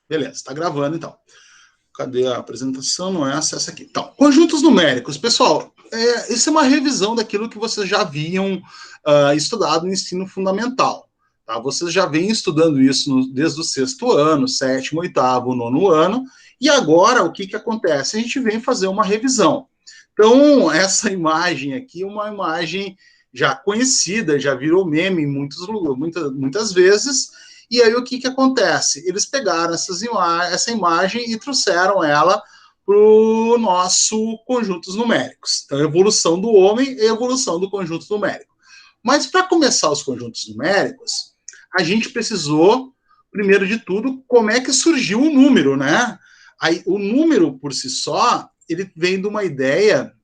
Beleza, está gravando então. Cadê a apresentação? Não é essa aqui. Então, conjuntos numéricos. Pessoal, isso é uma revisão daquilo que vocês já haviam estudado no ensino fundamental. Tá? Vocês já vêm estudando isso desde o 6º ano, 7º, 8º, 9º ano, e agora o que acontece? A gente vem fazer uma revisão. Então, essa imagem aqui é uma imagem já conhecida, já virou meme muitas vezes. E aí o que acontece? Eles pegaram essa imagem e trouxeram ela para o nosso conjuntos numéricos. Então, evolução do homem e evolução do conjunto numérico. Mas para começar os conjuntos numéricos, a gente precisou, primeiro de tudo, como é que surgiu o número, né? Aí, o número por si só, ele vem de uma ideia,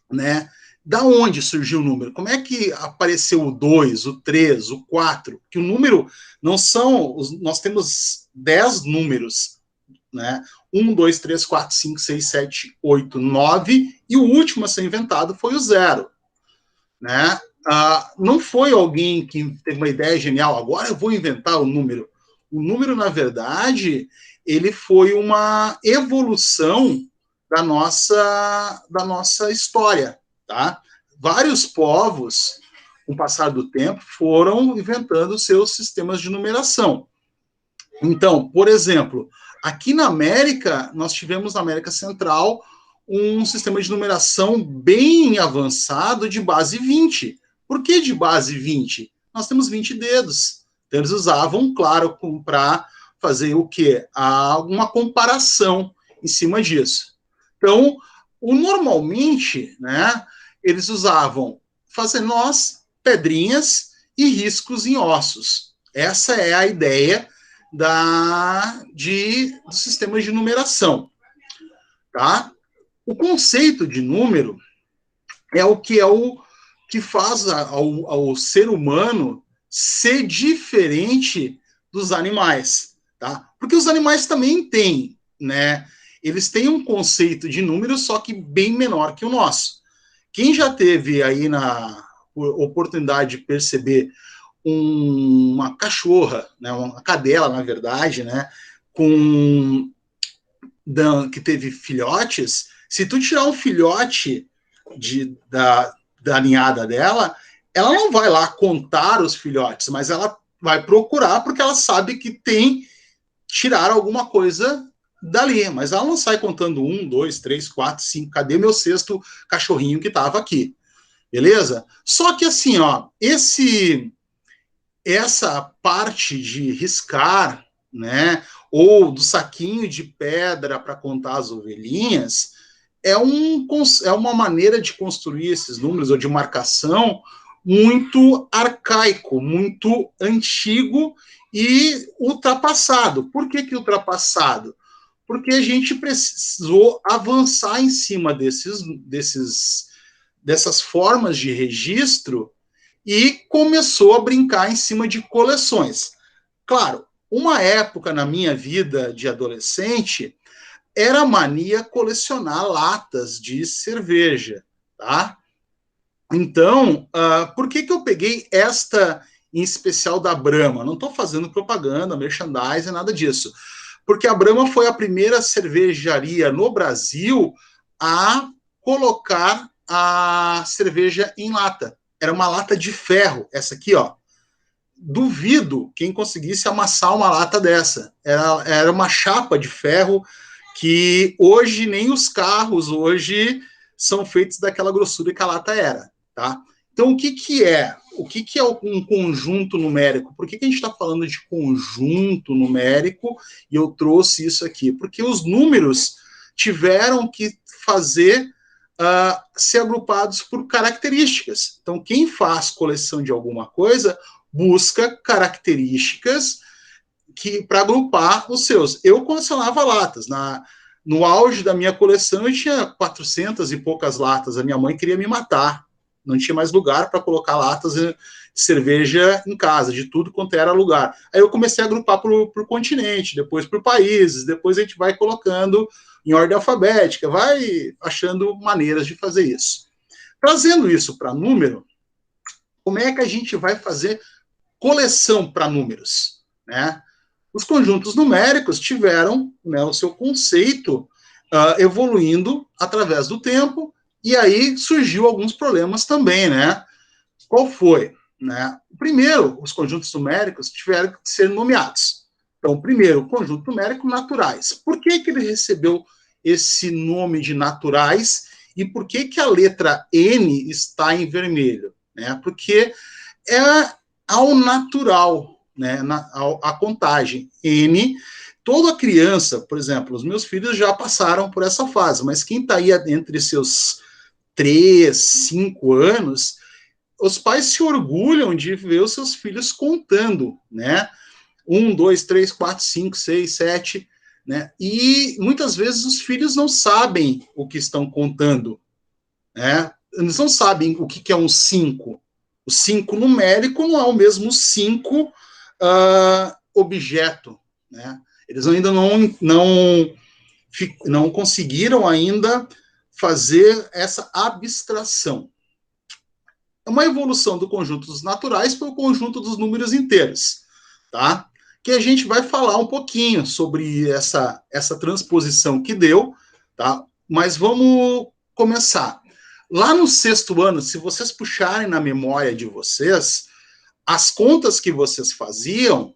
né? Da onde surgiu o número? Como é que apareceu o 2, o 3, o 4? Que o número não são... Nós temos 10 números, né? 1, 2, 3, 4, 5, 6, 7, 8, 9, e o último a ser inventado foi o 0, né? Não foi alguém que teve uma ideia genial, agora eu vou inventar o número. O número, na verdade, ele foi uma evolução da nossa história, tá? Vários povos, com o passar do tempo, foram inventando seus sistemas de numeração. Então, por exemplo, aqui na América, nós tivemos na América Central um sistema de numeração bem avançado de base 20. Por que de base 20? Nós temos 20 dedos. Então, eles usavam, claro, para fazer o quê? Uma comparação em cima disso. Então, normalmente, né, eles usavam nós, pedrinhas e riscos em ossos. Essa é a ideia do sistema de numeração. Tá? O conceito de número é o que faz ao ser humano ser diferente dos animais. Tá? Porque os animais também têm, né? Eles têm um conceito de número, só que bem menor que o nosso. Quem já teve aí na oportunidade de perceber uma cachorra, né, uma cadela, na verdade, né, que teve filhotes, se tu tirar um filhote da ninhada dela, ela não vai lá contar os filhotes, mas ela vai procurar porque ela sabe que tem tirar alguma coisa dali, mas ela não sai contando 1, 2, 3, 4, 5, cadê meu 6º cachorrinho que estava aqui? Beleza? Só que assim, ó, essa parte de riscar, né, ou do saquinho de pedra para contar as ovelhinhas, é uma maneira de construir esses números, ou de marcação, muito arcaico, muito antigo e ultrapassado. Por que ultrapassado? Porque a gente precisou avançar em cima dessas formas de registro e começou a brincar em cima de coleções. Claro, uma época na minha vida de adolescente era mania colecionar latas de cerveja, tá? Então, por que eu peguei esta em especial da Brahma? Não estou fazendo propaganda, merchandising, nada disso. Porque a Brahma foi a primeira cervejaria no Brasil a colocar a cerveja em lata. Era uma lata de ferro, essa aqui, ó. Duvido quem conseguisse amassar uma lata dessa. Era uma chapa de ferro que hoje nem os carros hoje são feitos daquela grossura que a lata era, tá? Então, o que é? O que é um conjunto numérico? Por que a gente está falando de conjunto numérico? E eu trouxe isso aqui. Porque os números tiveram que ser agrupados por características. Então, quem faz coleção de alguma coisa busca características para agrupar os seus. Eu colecionava latas. No auge da minha coleção, eu tinha 400 e poucas latas. A minha mãe queria me matar. Não tinha mais lugar para colocar latas de cerveja em casa, de tudo quanto era lugar. Aí eu comecei a agrupar por continente, depois por países, depois a gente vai colocando em ordem alfabética, vai achando maneiras de fazer isso. Trazendo isso para número, como é que a gente vai fazer coleção para números? né? Os conjuntos numéricos tiveram, né, o seu conceito evoluindo através do tempo, e aí surgiu alguns problemas também, né? Qual foi? Né? Primeiro, os conjuntos numéricos tiveram que ser nomeados. Então, primeiro, o conjunto numérico naturais. Por que, que ele recebeu esse nome de naturais e por que, que a letra N está em vermelho? Né? Porque é ao natural, né? A contagem. N, toda criança, por exemplo, os meus filhos já passaram por essa fase, mas quem está aí entre seus 3, 5 anos, os pais se orgulham de ver os seus filhos contando, né? 1, 2, 3, 4, 5, 6, 7, né? E muitas vezes os filhos não sabem o que estão contando, né? Eles não sabem o que é um 5. O 5 numérico não é o mesmo 5 objeto, né? Eles ainda não conseguiram ainda fazer essa abstração. Uma evolução do conjunto dos naturais para o conjunto dos números inteiros, tá? Que a gente vai falar um pouquinho sobre essa transposição que deu, tá? Mas vamos começar. Lá no 6º ano, se vocês puxarem na memória de vocês, as contas que vocês faziam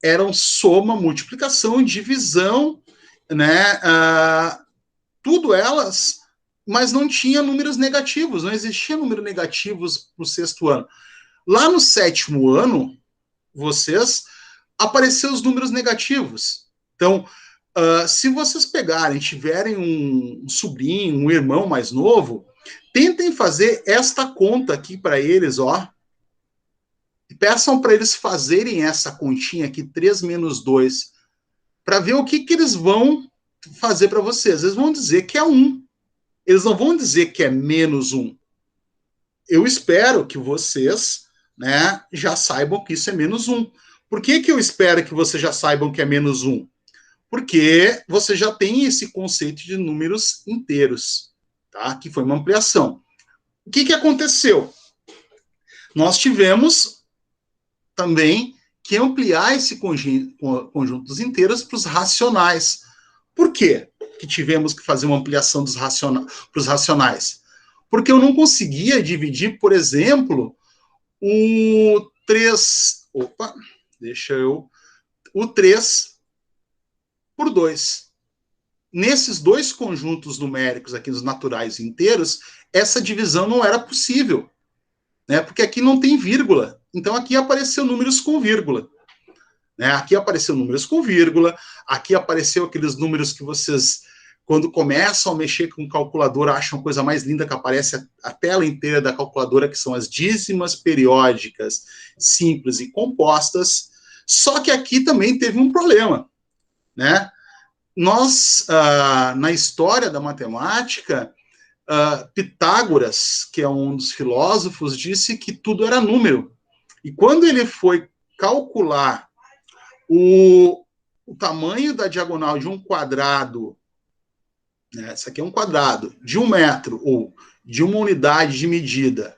eram soma, multiplicação, divisão, né? Tudo elas, mas não tinha números negativos, não existia número negativos no 6º ano. Lá no 7º ano, vocês apareceram os números negativos. Então, se vocês pegarem, tiverem um sobrinho, um irmão mais novo, tentem fazer esta conta aqui para eles, ó. E peçam para eles fazerem essa continha aqui, 3 menos 2, para ver o que eles vão fazer para vocês. Eles vão dizer que é 1. Eles não vão dizer que é menos 1. Eu espero que vocês, né, já saibam que isso é menos 1. Por que eu espero que vocês já saibam que é menos 1? Porque você já tem esse conceito de números inteiros, tá? Que foi uma ampliação. O que aconteceu? Nós tivemos também que ampliar esse conjunto dos inteiros para os racionais. Por quê que tivemos que fazer uma ampliação para os racionais? Porque eu não conseguia dividir, por exemplo, o 3... Opa, o 3 por 2. Nesses dois conjuntos numéricos aqui, os naturais inteiros, essa divisão não era possível, né? Porque aqui não tem vírgula. Então aqui apareceu números com vírgula. Né? Aqui apareceu números com vírgula, aqui apareceu aqueles números que vocês, quando começam a mexer com calculadora, acham a coisa mais linda que aparece a tela inteira da calculadora, que são as dízimas periódicas, simples e compostas. Só que aqui também teve um problema, né? Nós, na história da matemática, Pitágoras, que é um dos filósofos, disse que tudo era número. E quando ele foi calcular o tamanho da diagonal de um quadrado, né, isso aqui é um quadrado, de 1 metro, ou de uma unidade de medida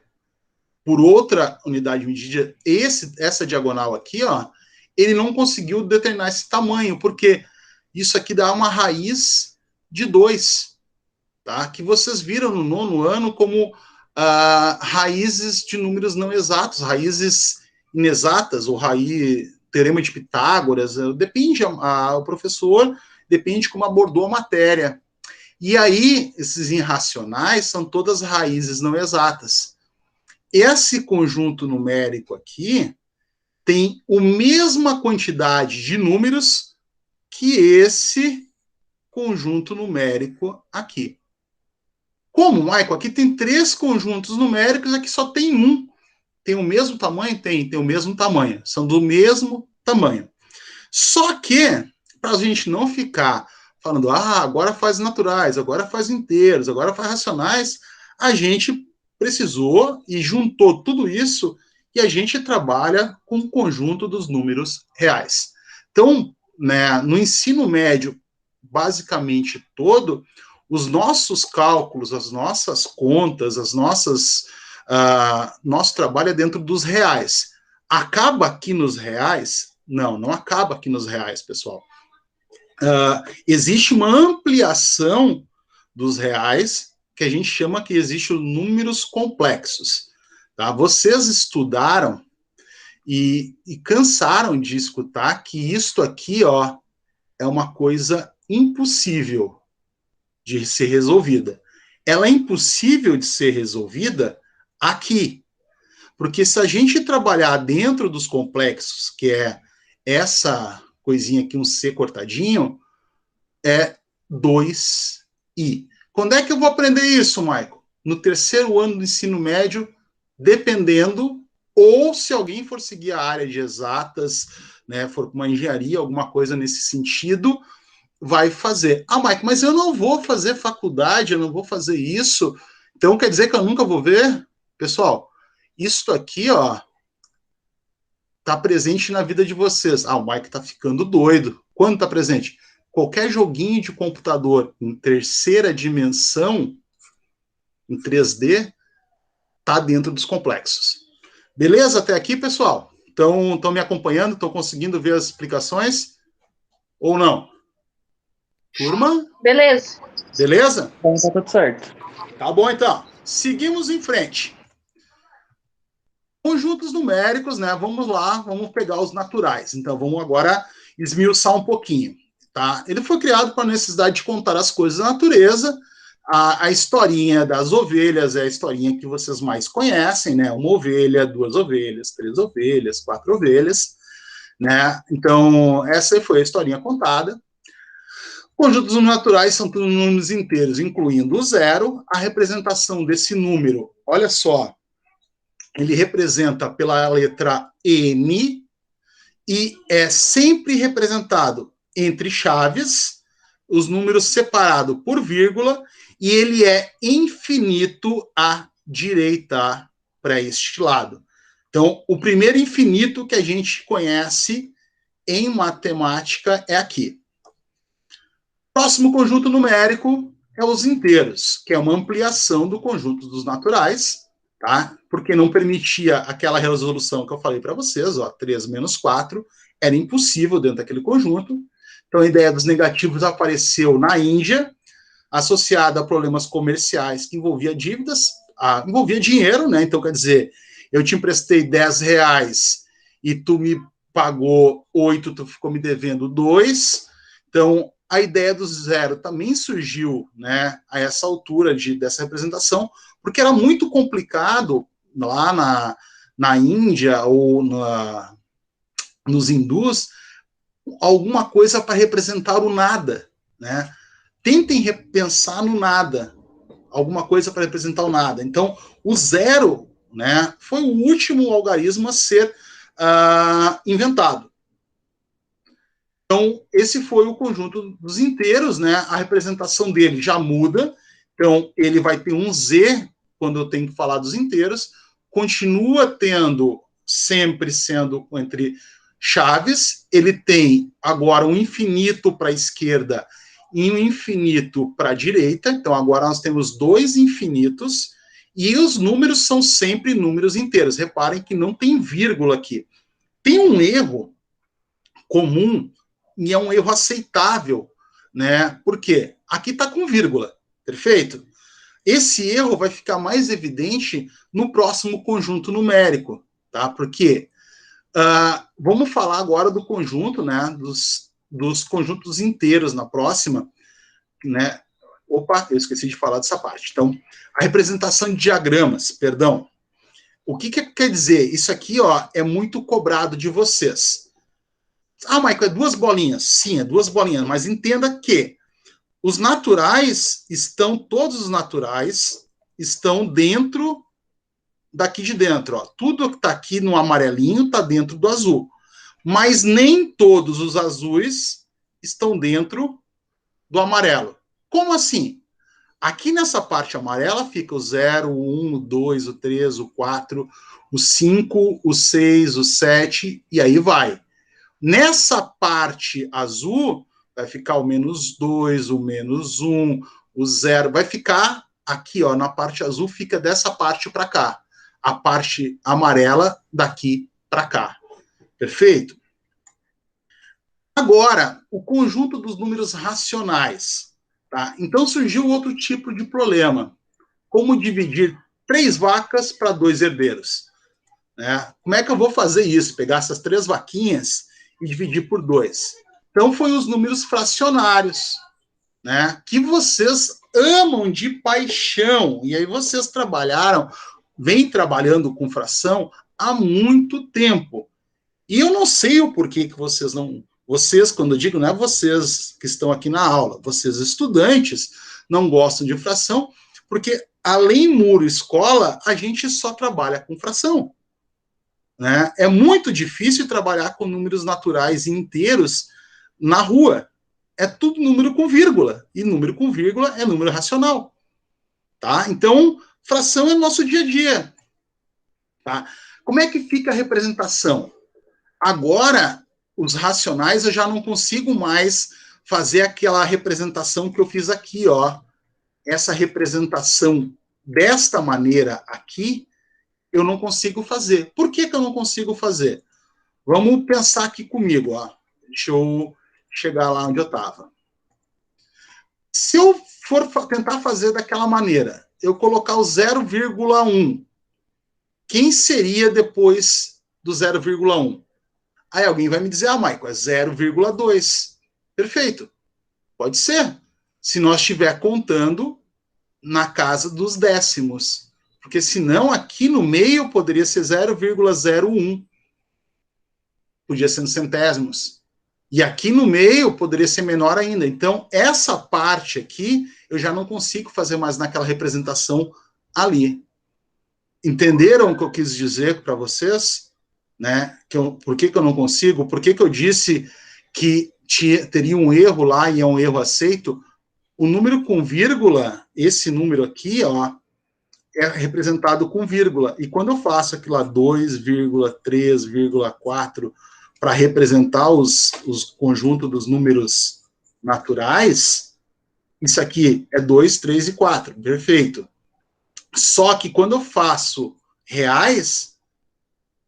por outra unidade de medida, essa diagonal aqui, ó, ele não conseguiu determinar esse tamanho, porque isso aqui dá uma raiz de 2, tá? Que vocês viram no 9º ano como raízes de números não exatos, raízes inexatas, ou teorema de Pitágoras, depende, o professor depende como abordou a matéria. E aí, esses irracionais são todas raízes não exatas. Esse conjunto numérico aqui tem a mesma quantidade de números que esse conjunto numérico aqui. Como, Michael? Aqui tem 3 conjuntos numéricos, aqui só tem um. Tem o mesmo tamanho? Tem o mesmo tamanho. São do mesmo tamanho. Só que, para a gente não ficar falando, agora faz naturais, agora faz inteiros, agora faz racionais, a gente precisou e juntou tudo isso e a gente trabalha com o conjunto dos números reais. Então, né, no ensino médio, basicamente todo, os nossos cálculos, as nossas contas, nosso trabalho é dentro dos reais. Acaba aqui nos reais, Não, não acaba aqui nos reais, pessoal. Existe uma ampliação dos reais, que a gente chama que existe os números complexos. Tá? Vocês estudaram e cansaram de escutar que isto aqui, ó, é uma coisa impossível de ser resolvida. Ela é impossível de ser resolvida aqui. Porque se a gente trabalhar dentro dos complexos, que é essa coisinha aqui, um C cortadinho, é 2i. Quando é que eu vou aprender isso, Michael? No terceiro ano do ensino médio, dependendo, ou se alguém for seguir a área de exatas, né, for para uma engenharia, alguma coisa nesse sentido, vai fazer. Ah, Michael, mas eu não vou fazer faculdade, eu não vou fazer isso, então quer dizer que eu nunca vou ver? Pessoal, isso aqui, ó, tá presente na vida de vocês. Ah, o Mike tá ficando doido. Quando tá presente? Qualquer joguinho de computador em terceira dimensão, em 3D, tá dentro dos complexos. Beleza até aqui, pessoal? Estão me acompanhando? Estão conseguindo ver as explicações? Ou não? Turma? Beleza. Beleza? Então tá tudo certo. Tá bom, então. Seguimos em frente. Conjuntos numéricos, né? Vamos lá, vamos pegar os naturais. Então, vamos agora esmiuçar um pouquinho. Tá? Ele foi criado com a necessidade de contar as coisas da natureza. A historinha das ovelhas é a historinha que vocês mais conhecem, né? Uma ovelha, duas ovelhas, três ovelhas, quatro ovelhas, né? Então, essa foi a historinha contada. Conjuntos naturais são todos números inteiros, incluindo o zero. A representação desse número, olha só, ele representa pela letra N e é sempre representado entre chaves, os números separados por vírgula, e ele é infinito à direita para este lado. Então, o primeiro infinito que a gente conhece em matemática é aqui. Próximo conjunto numérico é os inteiros, que é uma ampliação do conjunto dos naturais, tá? Porque não permitia aquela resolução que eu falei para vocês, ó, 3 menos 4, era impossível dentro daquele conjunto. Então, a ideia dos negativos apareceu na Índia, associada a problemas comerciais que envolvia dívidas, envolvia dinheiro, né? Então, quer dizer, eu te emprestei 10 reais e tu me pagou 8, tu ficou me devendo 2. Então, a ideia do zero também surgiu, né, a essa altura dessa representação, porque era muito complicado lá na Índia ou nos hindus, alguma coisa para representar o nada, né? Tentem repensar no nada, alguma coisa para representar o nada. Então, o zero, né, foi o último algarismo a ser inventado. Então, esse foi o conjunto dos inteiros, né? A representação dele já muda. Então, ele vai ter um Z quando eu tenho que falar dos inteiros, continua tendo, sempre sendo entre chaves, ele tem agora um infinito para a esquerda e um infinito para a direita, então agora nós temos dois infinitos, e os números são sempre números inteiros. Reparem que não tem vírgula aqui. Tem um erro comum, e é um erro aceitável, né? Por quê? Aqui está com vírgula, perfeito? Esse erro vai ficar mais evidente no próximo conjunto numérico, tá? Porque vamos falar agora do conjunto, né? Dos conjuntos inteiros na próxima, né? Opa, eu esqueci de falar dessa parte. Então, a representação de diagramas, perdão. O que quer dizer? Isso aqui, ó, é muito cobrado de vocês. Ah, Michael, é duas bolinhas. Sim, é duas bolinhas, mas entenda que os naturais todos os naturais estão dentro daqui de dentro. Ó. Tudo que está aqui no amarelinho está dentro do azul. Mas nem todos os azuis estão dentro do amarelo. Como assim? Aqui nessa parte amarela fica o 0, o 1, o 2, o 3, o 4, o 5, o 6, o 7, e aí vai. Nessa parte azul, vai ficar o -2, o -1, o 0. Vai ficar aqui, ó, na parte azul, fica dessa parte para cá. A parte amarela daqui para cá. Perfeito? Agora, o conjunto dos números racionais. Tá? Então surgiu outro tipo de problema. Como dividir 3 vacas para 2 herdeiros? Né? Como é que eu vou fazer isso? Pegar essas 3 vaquinhas e dividir por 2. Então, foi os números fracionários, né? Que vocês amam de paixão. E aí vocês vêm trabalhando com fração há muito tempo. E eu não sei o porquê que vocês não... Vocês, quando eu digo, não é vocês que estão aqui na aula, vocês estudantes não gostam de fração, porque além muro escola, a gente só trabalha com fração. Né? É muito difícil trabalhar com números naturais e inteiros na rua. É tudo número com vírgula. E número com vírgula é número racional. Tá? Então, fração é nosso dia a dia. Tá? Como é que fica a representação? Agora, os racionais eu já não consigo mais fazer aquela representação que eu fiz aqui, ó. Essa representação desta maneira aqui, eu não consigo fazer. Por que eu não consigo fazer? Vamos pensar aqui comigo, ó. Deixa eu chegar lá onde eu estava. Se eu for tentar fazer daquela maneira, eu colocar o 0,1, quem seria depois do 0,1? Aí alguém vai me dizer, Maico, é 0,2. Perfeito. Pode ser. Se nós estiver contando na casa dos décimos. Porque senão aqui no meio poderia ser 0,01. Podia ser nos centésimos. E aqui no meio poderia ser menor ainda. Então, essa parte aqui, eu já não consigo fazer mais naquela representação ali. Entenderam o que eu quis dizer para vocês? Né? Por que eu não consigo? Por que eu disse que teria um erro lá e é um erro aceito? O número com vírgula, esse número aqui, ó, é representado com vírgula. E quando eu faço aquilo lá, 2,3,4, para representar os conjuntos dos números naturais, isso aqui é 2, 3 e 4. Perfeito. Só que quando eu faço reais,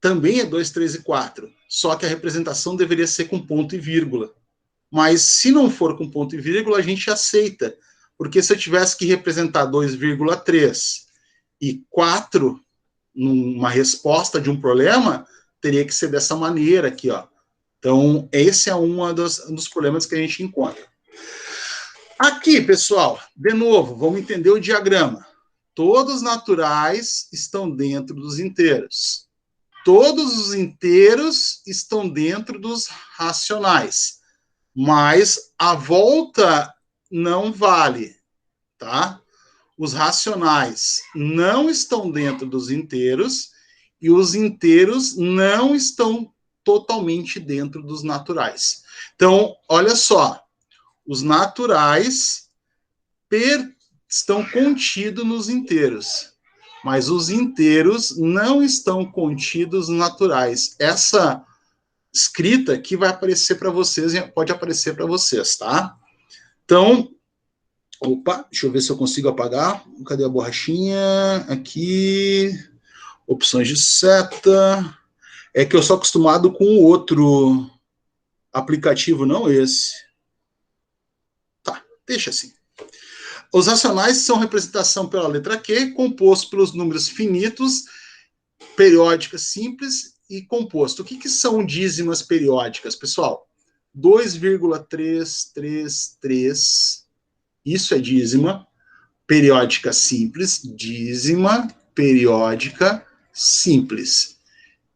também é 2, 3 e 4. Só que a representação deveria ser com ponto e vírgula. Mas se não for com ponto e vírgula, a gente aceita. Porque se eu tivesse que representar 2,3 e 4 numa resposta de um problema, teria que ser dessa maneira aqui, ó. Então, esse é um dos problemas que a gente encontra. Aqui, pessoal, de novo, vamos entender o diagrama. Todos os naturais estão dentro dos inteiros. Todos os inteiros estão dentro dos racionais. Mas a volta não vale, tá? Os racionais não estão dentro dos inteiros e os inteiros não estão totalmente dentro dos naturais. Então, olha só, os naturais estão contidos nos inteiros, mas os inteiros não estão contidos nos naturais. Essa escrita aqui vai aparecer para vocês, pode aparecer para vocês, tá? Então, opa, deixa eu ver se eu consigo apagar. Cadê a borrachinha? Aqui, opções de seta. É que eu sou acostumado com o outro aplicativo, não esse. Tá, deixa assim. Os racionais são representação pela letra Q, composto pelos números finitos, periódicas simples e composto. O que são dízimas periódicas, pessoal? 2,333, isso é dízima periódica simples, dízima periódica simples.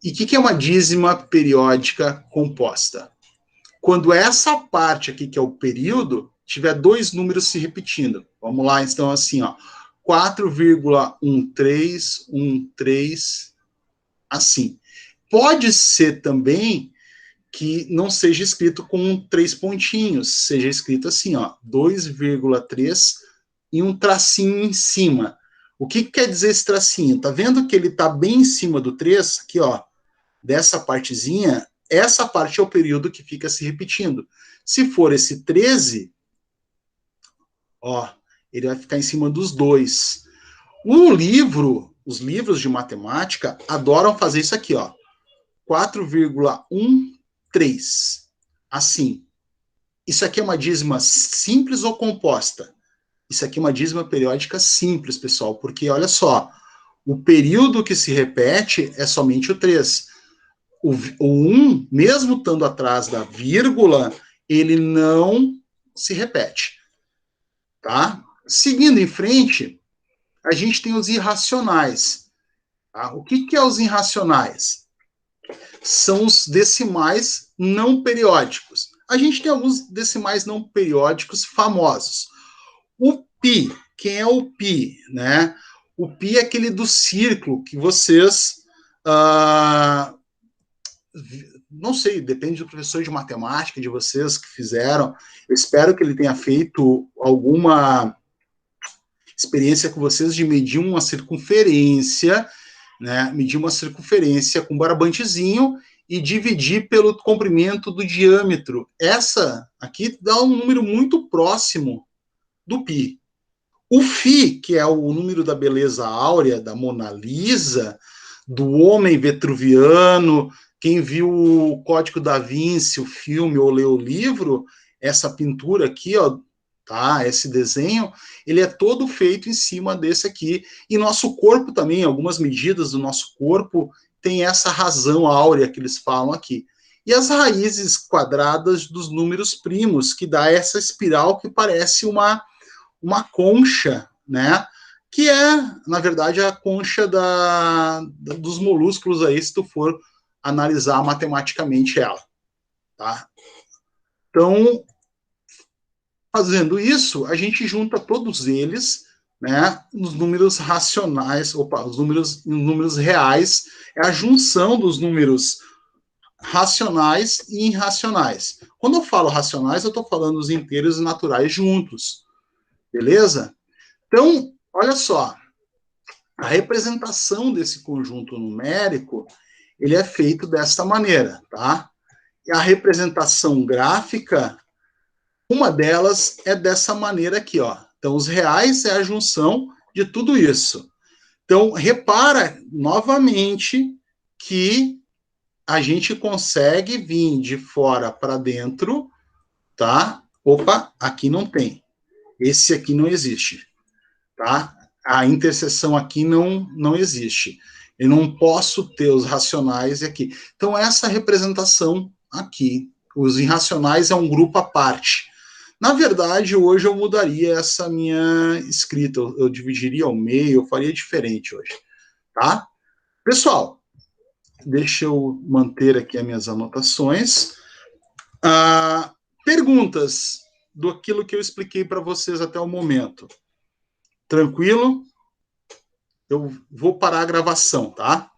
E o que é uma dízima periódica composta? Quando essa parte aqui, que é o período, tiver dois números se repetindo. Vamos lá, então, assim, ó, 4,1313, assim. Pode ser também que não seja escrito com 3 pontinhos, seja escrito assim, ó, 2,3 e um tracinho em cima. O que quer dizer esse tracinho? Tá vendo que ele tá bem em cima do 3? Aqui, ó, dessa partezinha, essa parte é o período que fica se repetindo. Se for esse 13, ó, ele vai ficar em cima dos 2. Os livros de matemática adoram fazer isso aqui, ó, 4,13. assim. Isso aqui é uma dízima simples ou composta? Isso aqui é uma dízima periódica simples, pessoal, porque olha só, o período que se repete é somente o 3. O 1, mesmo estando atrás da vírgula, ele não se repete. Tá? Seguindo em frente, a gente tem os irracionais. Tá? O que é os irracionais? São os decimais não periódicos. A gente tem alguns decimais não periódicos famosos. O π, quem é o π? Né? O π é aquele do círculo que vocês... não sei, depende do professor de matemática de vocês que fizeram. Eu espero que ele tenha feito alguma experiência com vocês de medir uma circunferência, né? Medir uma circunferência com um barabantezinho e dividir pelo comprimento do diâmetro. Essa aqui dá um número muito próximo do π. O φ, que é o número da beleza áurea, da Mona Lisa, do homem vetruviano, quem viu o Código da Vinci, o filme, ou leu o livro, essa pintura aqui, ó, tá? Esse desenho, ele é todo feito em cima desse aqui. E nosso corpo também, algumas medidas do nosso corpo, tem essa razão áurea que eles falam aqui. E as raízes quadradas dos números primos, que dá essa espiral que parece uma concha, né? Que é, na verdade, a concha dos molúsculos aí, se tu for analisar matematicamente ela, tá? Então, fazendo isso, a gente junta todos eles, né, nos números racionais, os números reais, é a junção dos números racionais e irracionais. Quando eu falo racionais, eu estou falando dos inteiros e naturais juntos, beleza? Então, olha só, a representação desse conjunto numérico, ele é feito desta maneira, tá? E a representação gráfica, uma delas é dessa maneira aqui, ó. Então, os reais é a junção de tudo isso. Então, repara novamente que a gente consegue vir de fora para dentro, tá? Opa, aqui não tem. Esse aqui não existe, tá? A interseção aqui não existe. Eu não posso ter os racionais aqui. Então, essa representação aqui, os irracionais é um grupo à parte. Na verdade, hoje eu mudaria essa minha escrita, eu dividiria ao meio, eu faria diferente hoje, tá? Pessoal, deixa eu manter aqui as minhas anotações. Perguntas do aquilo que eu expliquei para vocês até o momento. Tranquilo? Eu vou parar a gravação, tá?